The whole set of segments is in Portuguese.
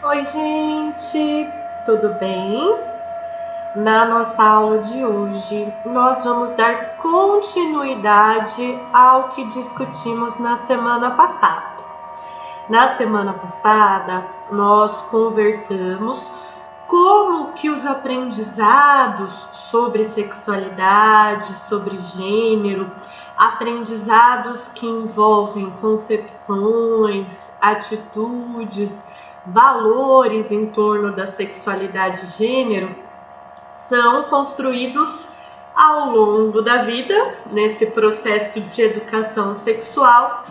Oi, gente, tudo bem? Na nossa aula de hoje, nós vamos dar continuidade ao que discutimos na semana passada. Na semana passada, nós conversamos como que os aprendizados sobre sexualidade, sobre gênero, aprendizados que envolvem concepções, atitudes, valores em torno da sexualidade e gênero, são construídos ao longo da vida, nesse processo de educação sexual,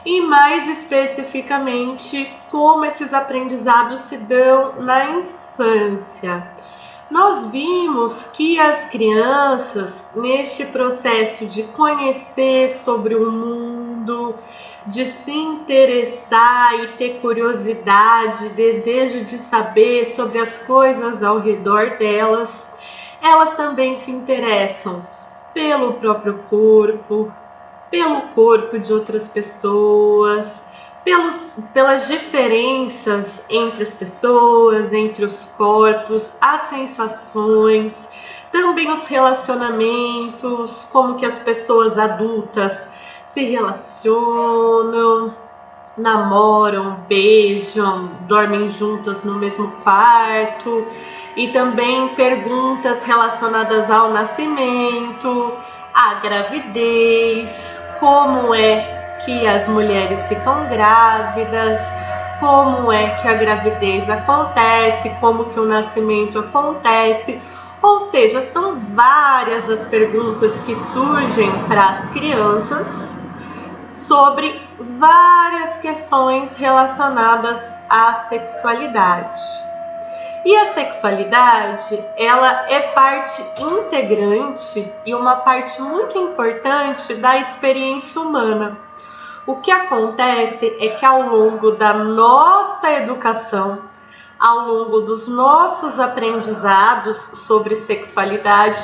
e mais especificamente como esses aprendizados se dão na infância. Nós vimos que as crianças, neste processo de conhecer sobre o mundo, de se interessar e ter curiosidade, desejo de saber sobre as coisas ao redor delas, elas também se interessam pelo próprio corpo, pelo corpo de outras pessoas, pelas diferenças entre as pessoas, entre os corpos, as sensações, também os relacionamentos, como que as pessoas adultas se relacionam, namoram, beijam, dormem juntas no mesmo quarto, e também perguntas relacionadas ao nascimento, à gravidez, como é que as mulheres ficam grávidas, como é que a gravidez acontece, como que o nascimento acontece. Ou seja, são várias as perguntas que surgem para as crianças sobre várias questões relacionadas à sexualidade. E a sexualidade, ela é parte integrante e uma parte muito importante da experiência humana. O que acontece é que ao longo da nossa educação, ao longo dos nossos aprendizados sobre sexualidade,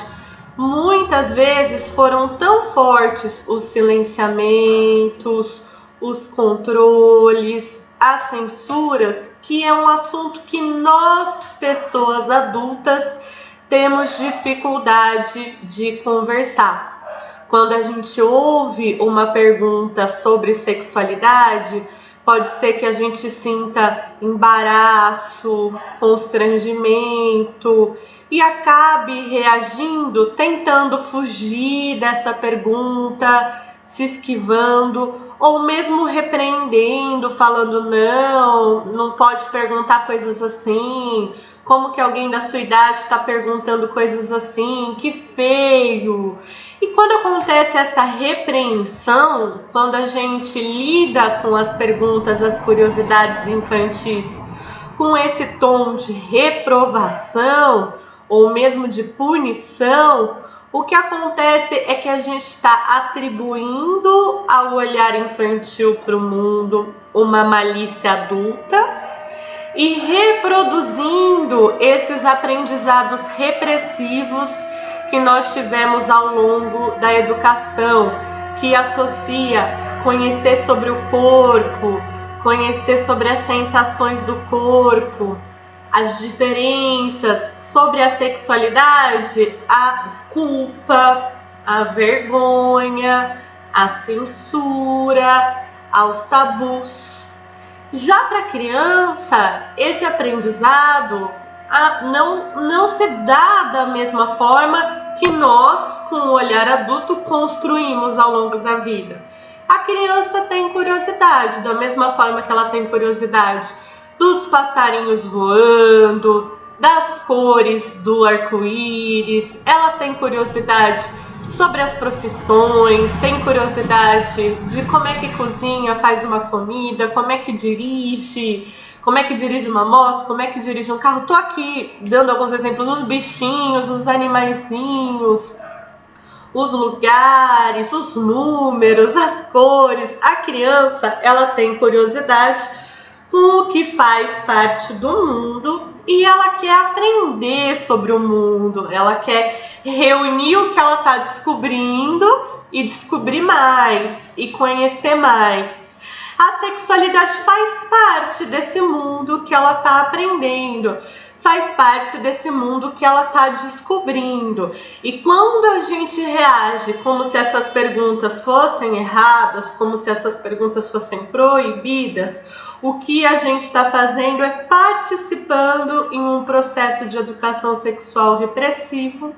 muitas vezes foram tão fortes os silenciamentos, os controles, as censuras, que é um assunto que nós, pessoas adultas, temos dificuldade de conversar. Quando a gente ouve uma pergunta sobre sexualidade, pode ser que a gente sinta embaraço, constrangimento e acabe reagindo, tentando fugir dessa pergunta, se esquivando, ou mesmo repreendendo, falando não pode perguntar coisas assim, como que alguém da sua idade está perguntando coisas assim, que feio. E quando acontece essa repreensão, quando a gente lida com as perguntas, as curiosidades infantis, com esse tom de reprovação ou mesmo de punição, o que acontece é que a gente está atribuindo ao olhar infantil para o mundo uma malícia adulta e reproduzindo esses aprendizados repressivos que nós tivemos ao longo da educação, que associa conhecer sobre o corpo, conhecer sobre as sensações do corpo, as diferenças sobre a sexualidade, a culpa, a vergonha, a censura, aos tabus. Já para a criança, esse aprendizado não se dá da mesma forma que nós, com o olhar adulto, construímos ao longo da vida. A criança tem curiosidade, da mesma forma que ela tem curiosidade dos passarinhos voando, das cores do arco-íris, ela tem curiosidade sobre as profissões, tem curiosidade de como é que cozinha, faz uma comida, como é que dirige uma moto, como é que dirige um carro. Tô aqui dando alguns exemplos, os bichinhos, os animaizinhos, os lugares, os números, as cores. A criança, ela tem curiosidade com o que faz parte do mundo e ela quer aprender sobre o mundo, ela quer reunir o que ela está descobrindo e descobrir mais e conhecer mais. A sexualidade faz parte desse mundo que ela está aprendendo, faz parte desse mundo que ela está descobrindo. E quando a gente reage como se essas perguntas fossem erradas, como se essas perguntas fossem proibidas, o que a gente está fazendo é participando em um processo de educação sexual repressivo,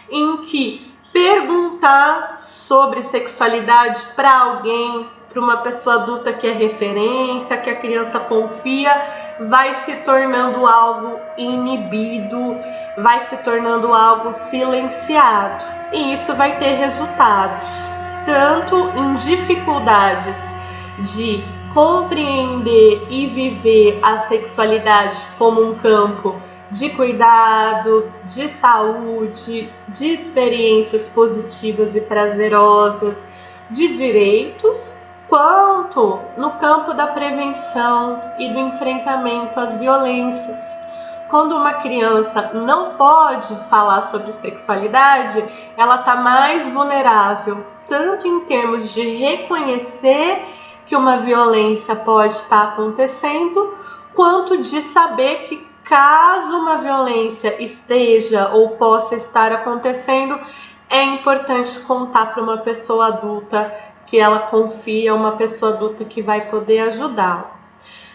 em que perguntar sobre sexualidade para alguém, para uma pessoa adulta que é referência, que a criança confia, vai se tornando algo inibido, vai se tornando algo silenciado. E isso vai ter resultados, tanto em dificuldades de compreender e viver a sexualidade como um campo de cuidado, de saúde, de experiências positivas e prazerosas, de direitos, quanto no campo da prevenção e do enfrentamento às violências. Quando uma criança não pode falar sobre sexualidade, ela está mais vulnerável, tanto em termos de reconhecer que uma violência pode estar acontecendo, quanto de saber que caso uma violência esteja ou possa estar acontecendo, é importante contar para uma pessoa adulta que ela confia, uma pessoa adulta que vai poder ajudá-la.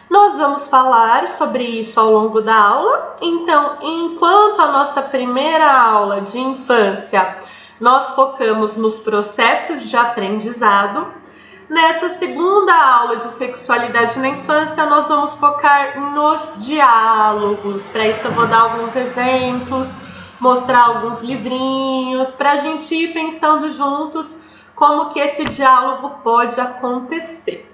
Nós vamos falar sobre isso ao longo da aula. Então, enquanto a nossa primeira aula de infância, nós focamos nos processos de aprendizado, nessa segunda aula de sexualidade na infância, nós vamos focar nos diálogos. Para isso eu vou dar alguns exemplos, mostrar alguns livrinhos, para a gente ir pensando juntos como que esse diálogo pode acontecer.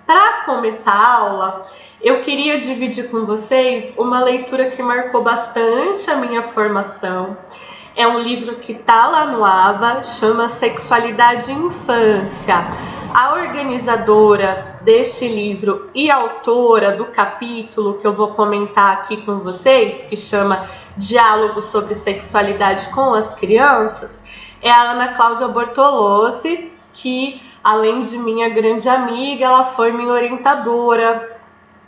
Para começar a aula, eu queria dividir com vocês uma leitura que marcou bastante a minha formação. É um livro que está lá no AVA, chama Sexualidade e Infância. A organizadora deste livro e autora do capítulo que eu vou comentar aqui com vocês, que chama Diálogo sobre Sexualidade com as Crianças, é a Ana Cláudia Bortolozzi, que, além de minha grande amiga, ela foi minha orientadora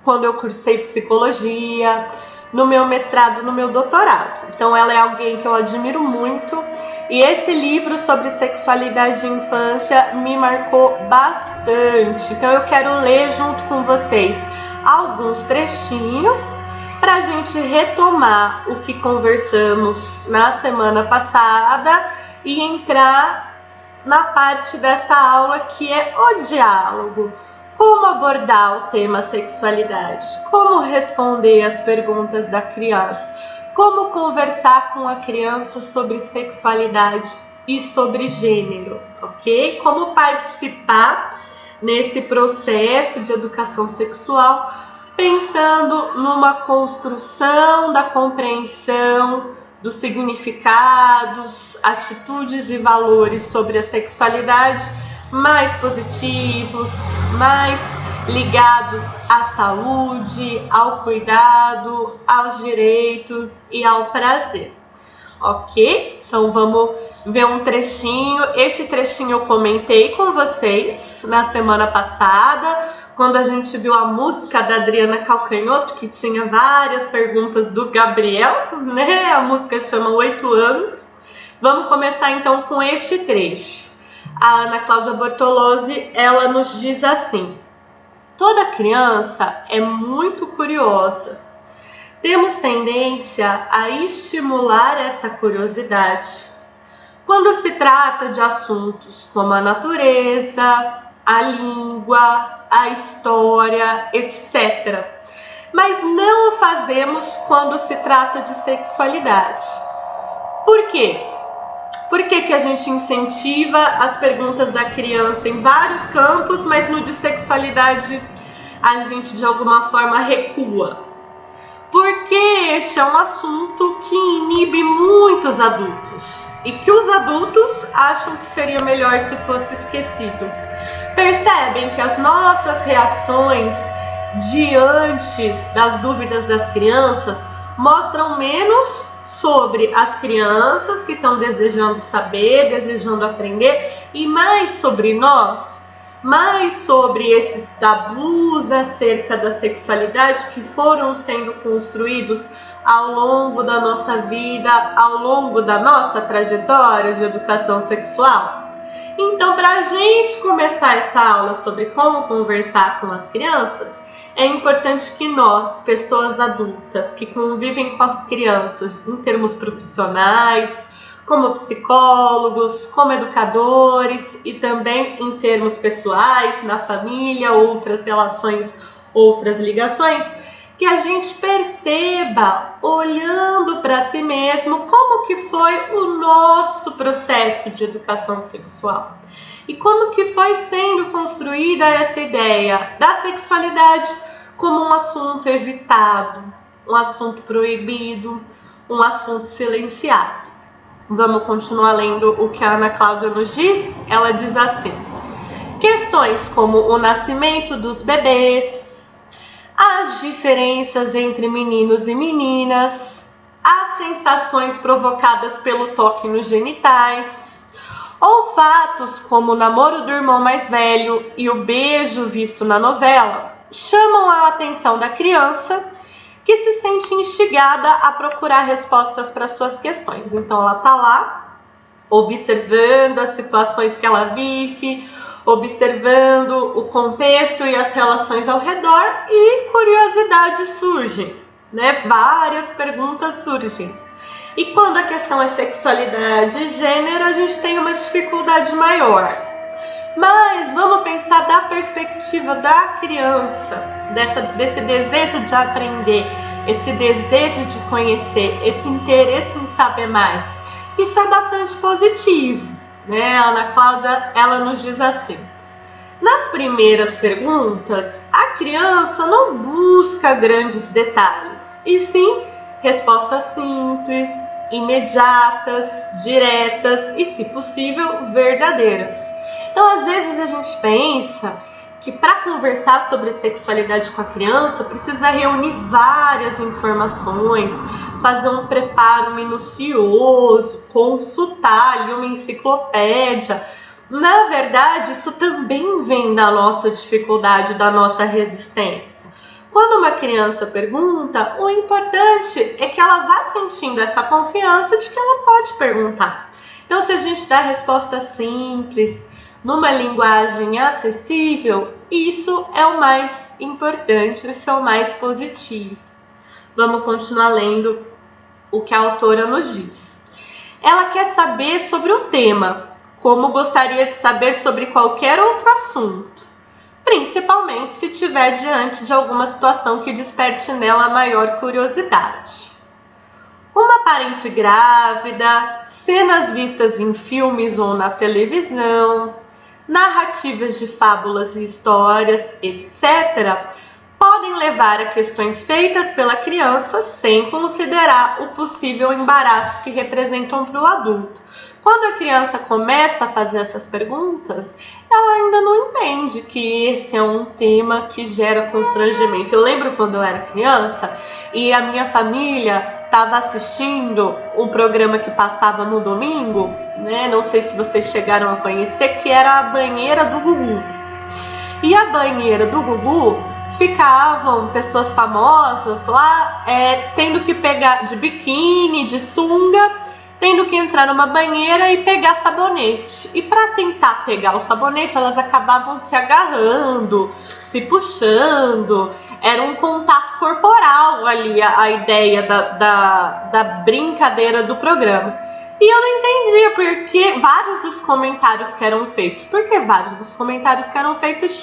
quando eu cursei psicologia, no meu mestrado, no meu doutorado. Então ela é alguém que eu admiro muito, e esse livro sobre sexualidade e infância me marcou bastante. Então eu quero ler junto com vocês alguns trechinhos para a gente retomar o que conversamos na semana passada e entrar na parte desta aula que é o diálogo. Como abordar o tema sexualidade? Como responder às perguntas da criança? Como conversar com a criança sobre sexualidade e sobre gênero, ok? Como participar nesse processo de educação sexual, pensando numa construção da compreensão dos significados, atitudes e valores sobre a sexualidade mais positivos, mais ligados à saúde, ao cuidado, aos direitos e ao prazer, ok? Então vamos ver um trechinho. Este trechinho eu comentei com vocês na semana passada, quando a gente viu a música da Adriana Calcanhoto, que tinha várias perguntas do Gabriel, né? A música chama 8 anos. Vamos começar então com este trecho. A Ana Cláudia Bortolozzi, ela nos diz assim: toda criança é muito curiosa. Temos tendência a estimular essa curiosidade quando se trata de assuntos como a natureza, a língua, a história, etc. Mas não o fazemos quando se trata de sexualidade. Por quê? Por que a gente incentiva as perguntas da criança em vários campos, mas no de sexualidade a gente de alguma forma recua? Porque este é um assunto que inibe muitos adultos e que os adultos acham que seria melhor se fosse esquecido. Percebem que as nossas reações diante das dúvidas das crianças mostram menos sobre as crianças que estão desejando saber, desejando aprender, e mais sobre nós, mais sobre esses tabus acerca da sexualidade que foram sendo construídos ao longo da nossa vida, ao longo da nossa trajetória de educação sexual. Então, para a gente começar essa aula sobre como conversar com as crianças, é importante que nós, pessoas adultas que convivem com as crianças em termos profissionais, como psicólogos, como educadores e também em termos pessoais, na família, outras relações, outras ligações, que a gente perceba, olhando para si mesmo, como que foi o nosso processo de educação sexual e como que foi sendo construída essa ideia da sexualidade como um assunto evitado, um assunto proibido, um assunto silenciado. Vamos continuar lendo o que a Ana Cláudia nos diz? Ela diz assim: questões como o nascimento dos bebês, as diferenças entre meninos e meninas, as sensações provocadas pelo toque nos genitais, ou fatos como o namoro do irmão mais velho e o beijo visto na novela, chamam a atenção da criança, que se sente instigada a procurar respostas para suas questões. Então ela está lá, observando as situações que ela vive, observando o contexto e as relações ao redor, e curiosidades surgem, né? Várias perguntas surgem. E quando a questão é sexualidade e gênero, a gente tem uma dificuldade maior. Mas vamos pensar da perspectiva da criança, desse desejo de aprender, esse desejo de conhecer, esse interesse em saber mais. Isso é bastante positivo, né? A Ana Cláudia, ela nos diz assim: nas primeiras perguntas, a criança não busca grandes detalhes, e sim respostas simples, imediatas, diretas e, se possível, verdadeiras. Então, às vezes a gente pensa que para conversar sobre sexualidade com a criança precisa reunir várias informações, fazer um preparo minucioso, consultar ali uma enciclopédia. Na verdade, isso também vem da nossa dificuldade, da nossa resistência. Quando uma criança pergunta, o importante é que ela vá sentindo essa confiança de que ela pode perguntar. Então, se a gente dá resposta simples, numa linguagem acessível, isso é o mais importante, isso é o mais positivo. Vamos continuar lendo o que a autora nos diz. Ela quer saber sobre o tema, como gostaria de saber sobre qualquer outro assunto, principalmente se estiver diante de alguma situação que desperte nela maior curiosidade. Uma parente grávida, cenas vistas em filmes ou na televisão, narrativas de fábulas e histórias, etc., podem levar a questões feitas pela criança sem considerar o possível embaraço que representam para o adulto. Quando a criança começa a fazer essas perguntas, ela ainda não entende que esse é um tema que gera constrangimento. Eu lembro quando eu era criança e a minha família estava assistindo um programa que passava no domingo, né? Não sei se vocês chegaram a conhecer, que era a banheira do Gugu. E a banheira do Gugu, ficavam pessoas famosas lá, tendo que pegar de biquíni, de sunga, tendo que entrar numa banheira e pegar sabonete. E para tentar pegar o sabonete, elas acabavam se agarrando, se puxando. Era um contato corporal ali, a ideia da brincadeira do programa. E eu não entendia porque vários dos comentários que eram feitos,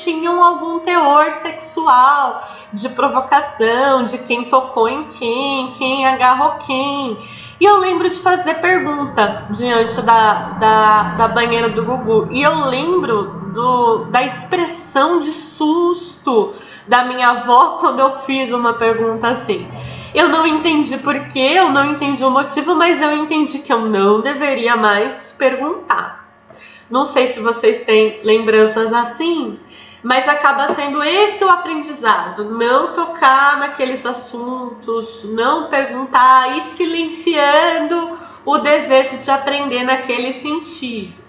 tinham algum teor sexual, de provocação, de quem tocou em quem agarrou quem. E eu lembro de fazer pergunta diante da banheira do Gugu. E eu lembro da expressão de susto da minha avó quando eu fiz uma pergunta assim. Eu não entendi porquê, eu não entendi o motivo, mas eu entendi que eu não deveria mais perguntar. Não sei se vocês têm lembranças assim, mas acaba sendo esse o aprendizado. Não tocar naqueles assuntos, não perguntar e silenciando o desejo de aprender naquele sentido.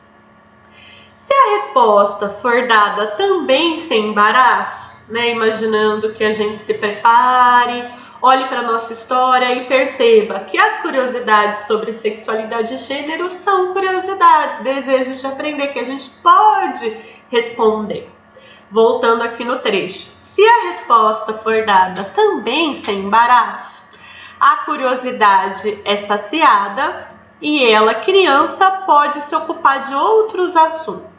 Se a resposta for dada também sem embaraço, né, imaginando que a gente se prepare, olhe para a nossa história e perceba que as curiosidades sobre sexualidade e gênero são curiosidades, desejos de aprender que a gente pode responder. Voltando aqui no trecho. Se a resposta for dada também sem embaraço, a curiosidade é saciada e ela, criança, pode se ocupar de outros assuntos.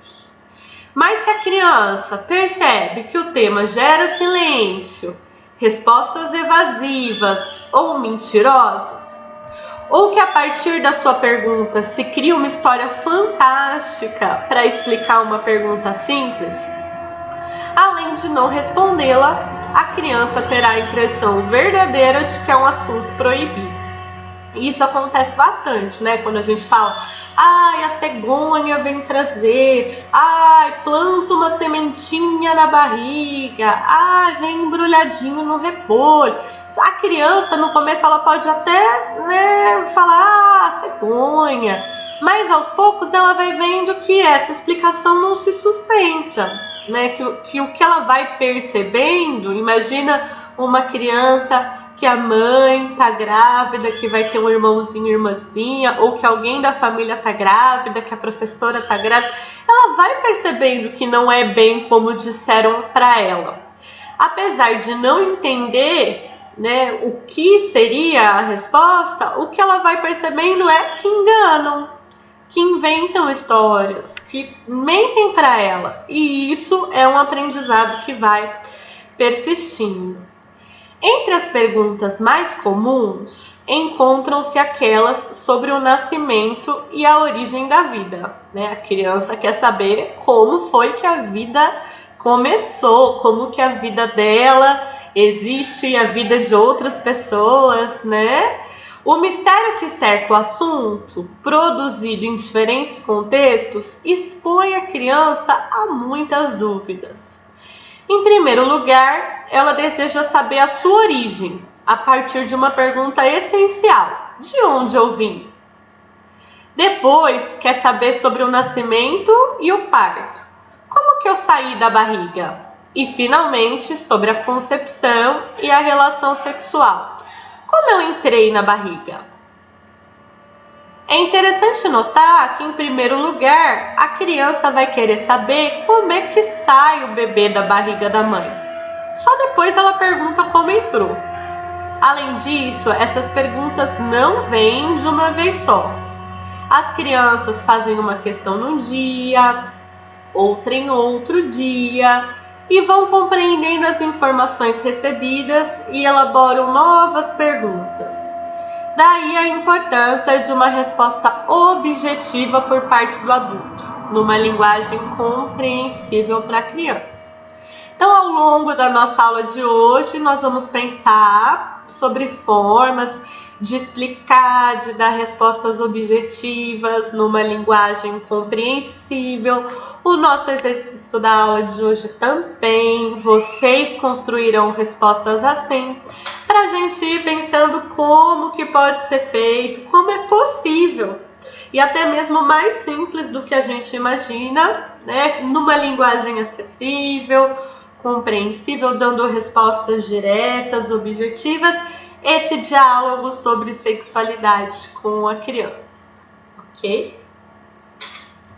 Mas se a criança percebe que o tema gera silêncio, respostas evasivas ou mentirosas, ou que a partir da sua pergunta se cria uma história fantástica para explicar uma pergunta simples, além de não respondê-la, a criança terá a impressão verdadeira de que é um assunto proibido. Isso acontece bastante, né? Quando a gente fala, ai, a cegonha vem trazer, ai, planta uma sementinha na barriga, ai, vem embrulhadinho no repolho. A criança, no começo, ela pode até, né, falar, ah, cegonha, mas aos poucos ela vai vendo que essa explicação não se sustenta, né? Que o que ela vai percebendo, imagina uma criança que a mãe tá grávida, que vai ter um irmãozinho, irmãzinha, ou que alguém da família tá grávida, que a professora tá grávida, ela vai percebendo que não é bem como disseram para ela. Apesar de não entender, né, o que seria a resposta, o que ela vai percebendo é que enganam, que inventam histórias, que mentem para ela. E isso é um aprendizado que vai persistindo. Entre as perguntas mais comuns, encontram-se aquelas sobre o nascimento e a origem da vida, né? A criança quer saber como foi que a vida começou, como que a vida dela existe e a vida de outras pessoas, né? O mistério que cerca o assunto, produzido em diferentes contextos, expõe a criança a muitas dúvidas. Em primeiro lugar, ela deseja saber a sua origem, a partir de uma pergunta essencial: de onde eu vim? Depois, quer saber sobre o nascimento e o parto. Como que eu saí da barriga? E, finalmente, sobre a concepção e a relação sexual. Como eu entrei na barriga? É interessante notar que, em primeiro lugar, a criança vai querer saber como é que sai o bebê da barriga da mãe. Só depois ela pergunta como entrou. Além disso, essas perguntas não vêm de uma vez só. As crianças fazem uma questão num dia, outra em outro dia, e vão compreendendo as informações recebidas e elaboram novas perguntas. Daí a importância de uma resposta objetiva por parte do adulto, numa linguagem compreensível para a criança. Então, ao longo da nossa aula de hoje, nós vamos pensar sobre formas de explicar, de dar respostas objetivas numa linguagem compreensível. O nosso exercício da aula de hoje também, vocês construirão respostas assim, para a gente ir pensando como que pode ser feito, como é possível, e até mesmo mais simples do que a gente imagina, né? Numa linguagem acessível, compreensível, dando respostas diretas, objetivas, esse diálogo sobre sexualidade com a criança, ok?